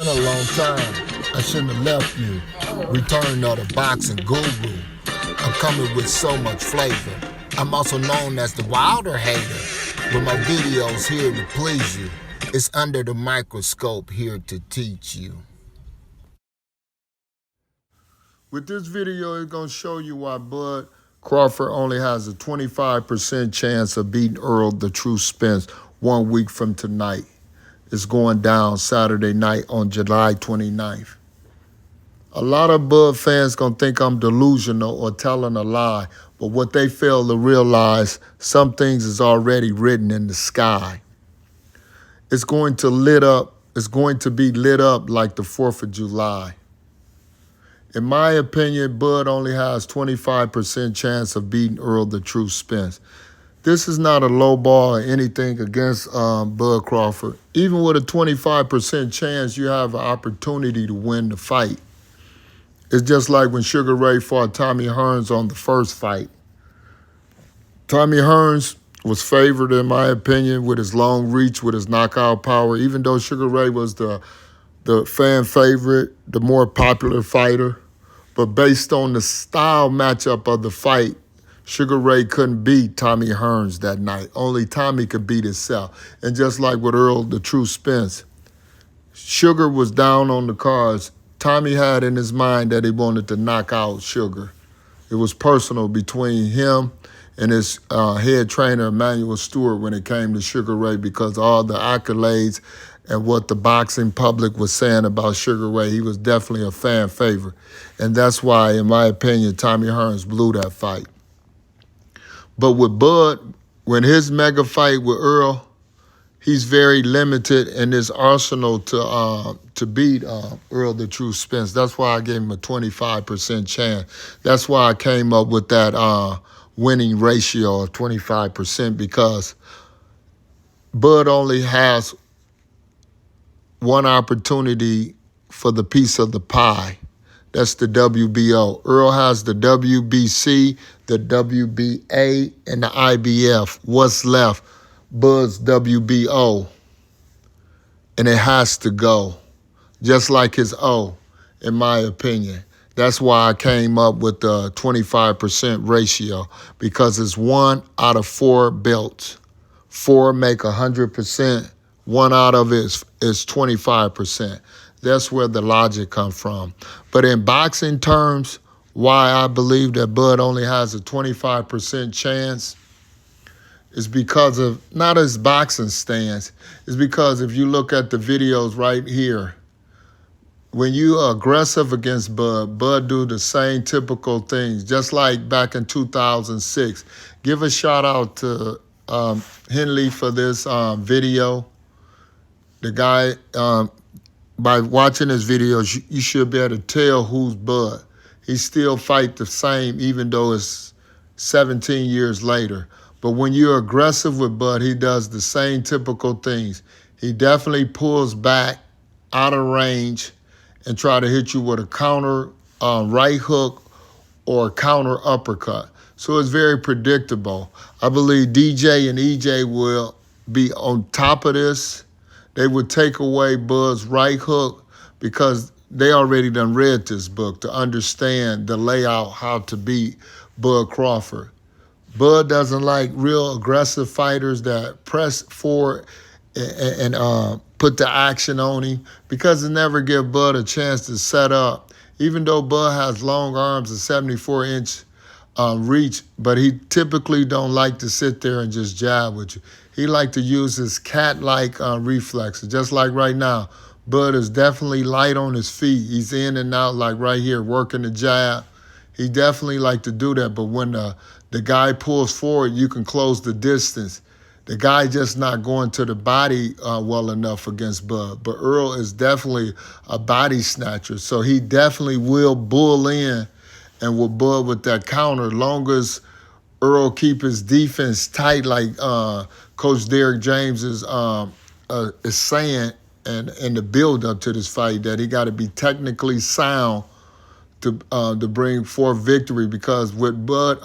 Been a long time. I shouldn't have left you. Return of the Boxing Guru. I'm coming with so much flavor. I'm also known as the wilder hater. With my videos here to please you. It's under the microscope here to teach you. With this video, it's going to show you why Bud Crawford only has a 25% chance of beating Errol the True Spence 1 week from tonight. It's going down Saturday night on July 29th. A lot of Bud fans going to think I'm delusional or telling a lie, but what they fail to realize, some things is already written in the sky. It's going to be lit up like the 4th of July. In my opinion, Bud only has 25% chance of beating Errol the True Spence. This is not a low ball or anything against Bud Crawford. Even with a 25% chance, you have an opportunity to win the fight. It's just like when Sugar Ray fought Tommy Hearns on the first fight. Tommy Hearns was favored, in my opinion, with his long reach, with his knockout power, even though Sugar Ray was the fan favorite, the more popular fighter. But based on the style matchup of the fight, Sugar Ray couldn't beat Tommy Hearns that night. Only Tommy could beat himself. And just like with Errol the True Spence, Sugar was down on the cards. Tommy had in his mind that he wanted to knock out Sugar. It was personal between him and his head trainer, Emmanuel Stewart, when it came to Sugar Ray, because all the accolades and what the boxing public was saying about Sugar Ray, he was definitely a fan favorite. And that's why, in my opinion, Tommy Hearns blew that fight. But with Bud, when his mega fight with Errol, he's very limited in his arsenal to beat Errol the True Spence. That's why I gave him a 25% chance. That's why I came up with that winning ratio of 25%, because Bud only has one opportunity for the piece of the pie. That's the WBO. Errol has the WBC, the WBA, and the IBF. What's left? Bud's WBO. And it has to go. Just like his O, in my opinion. That's why I came up with the 25% ratio, because it's 1 out of 4 belts. 4 make 100%. 1 out of it is 25%. That's where the logic comes from. But in boxing terms, why I believe that Bud only has a 25% chance is because of not his boxing stance. It's because if you look at the videos right here, when you are aggressive against Bud, Bud do the same typical things, just like back in 2006. Give a shout out to Henley for this video. The guy, by watching his videos, you should be able to tell who's Bud. He still fight the same, even though it's 17 years later. But when you're aggressive with Bud, he does the same typical things. He definitely pulls back out of range and try to hit you with a counter right hook or a counter uppercut. So it's very predictable. I believe DJ and EJ will be on top of this. They would take away Bud's right hook because they already done read this book to understand the layout, how to beat Bud Crawford. Bud doesn't like real aggressive fighters that press forward and put the action on him, because it never give Bud a chance to set up. Even though Bud has long arms and 74-inch reach, but he typically don't like to sit there and just jab with you. He like to use his cat-like reflexes, just like right now. Bud is definitely light on his feet. He's in and out like right here, working the jab. He definitely like to do that, but when the guy pulls forward, you can close the distance. The guy just not going to the body well enough against Bud. But Errol is definitely a body snatcher, so he definitely will bull in and will Bud with that counter, long as Errol keep his defense tight, like Coach Derrick James is saying, and in the build-up to this fight, that he got to be technically sound to bring forth victory. Because with Bud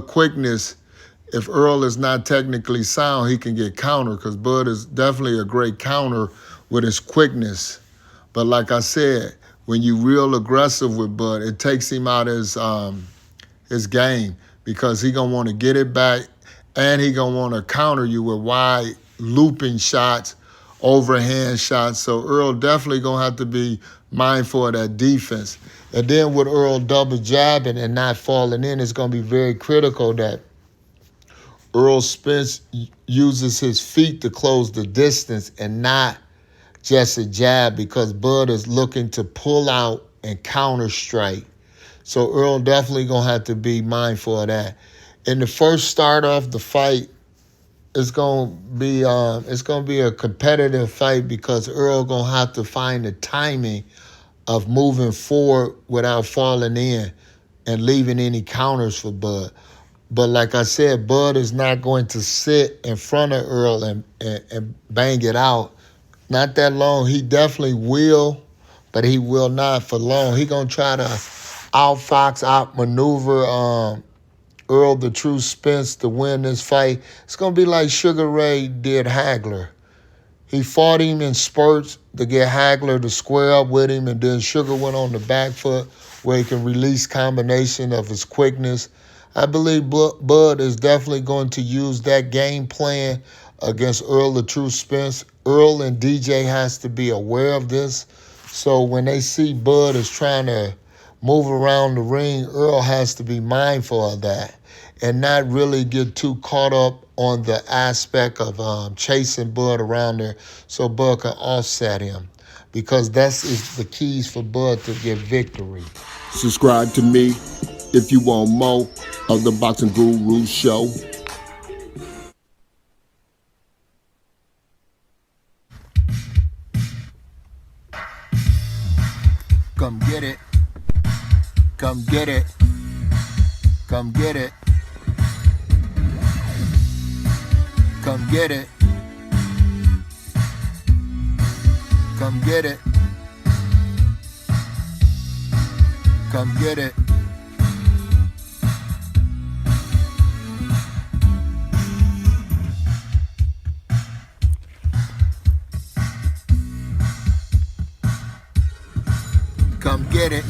quickness, if Errol is not technically sound, he can get countered, because Bud is definitely a great counter with his quickness. But like I said, when you real aggressive with Bud, it takes him out his game, because he gonna want to get it back, and he gonna want to counter you with wide looping shots, overhand shots. So Errol definitely gonna have to be mindful of that defense. And then with Errol double jabbing and not falling in, it's gonna be very critical that Errol Spence uses his feet to close the distance and not just a jab, because Bud is looking to pull out and counter strike. So Errol definitely gonna have to be mindful of that. In the first start of the fight, it's gonna be a competitive fight, because Errol gonna have to find the timing of moving forward without falling in and leaving any counters for Bud. But like I said, Bud is not going to sit in front of Errol and bang it out. Not that long. He definitely will, but he will not for long. He gonna try to outfox, outmaneuver Errol the True Spence to win this fight. It's gonna be like Sugar Ray did Hagler. He fought him in spurts to get Hagler to square up with him, and then Sugar went on the back foot where he can release combination of his quickness. I believe Bud is definitely going to use that game plan against Errol the True Spence. Errol and DJ has to be aware of this. So when they see Bud is trying to move around the ring, Errol has to be mindful of that and not really get too caught up on the aspect of chasing Bud around there, so Bud can offset him, because that's the keys for Bud to get victory. Subscribe to me if you want more of the Boxing Guru Show. Come get it. Come get it. Come get it. Come get it. Come get it. Come get it. Come get it.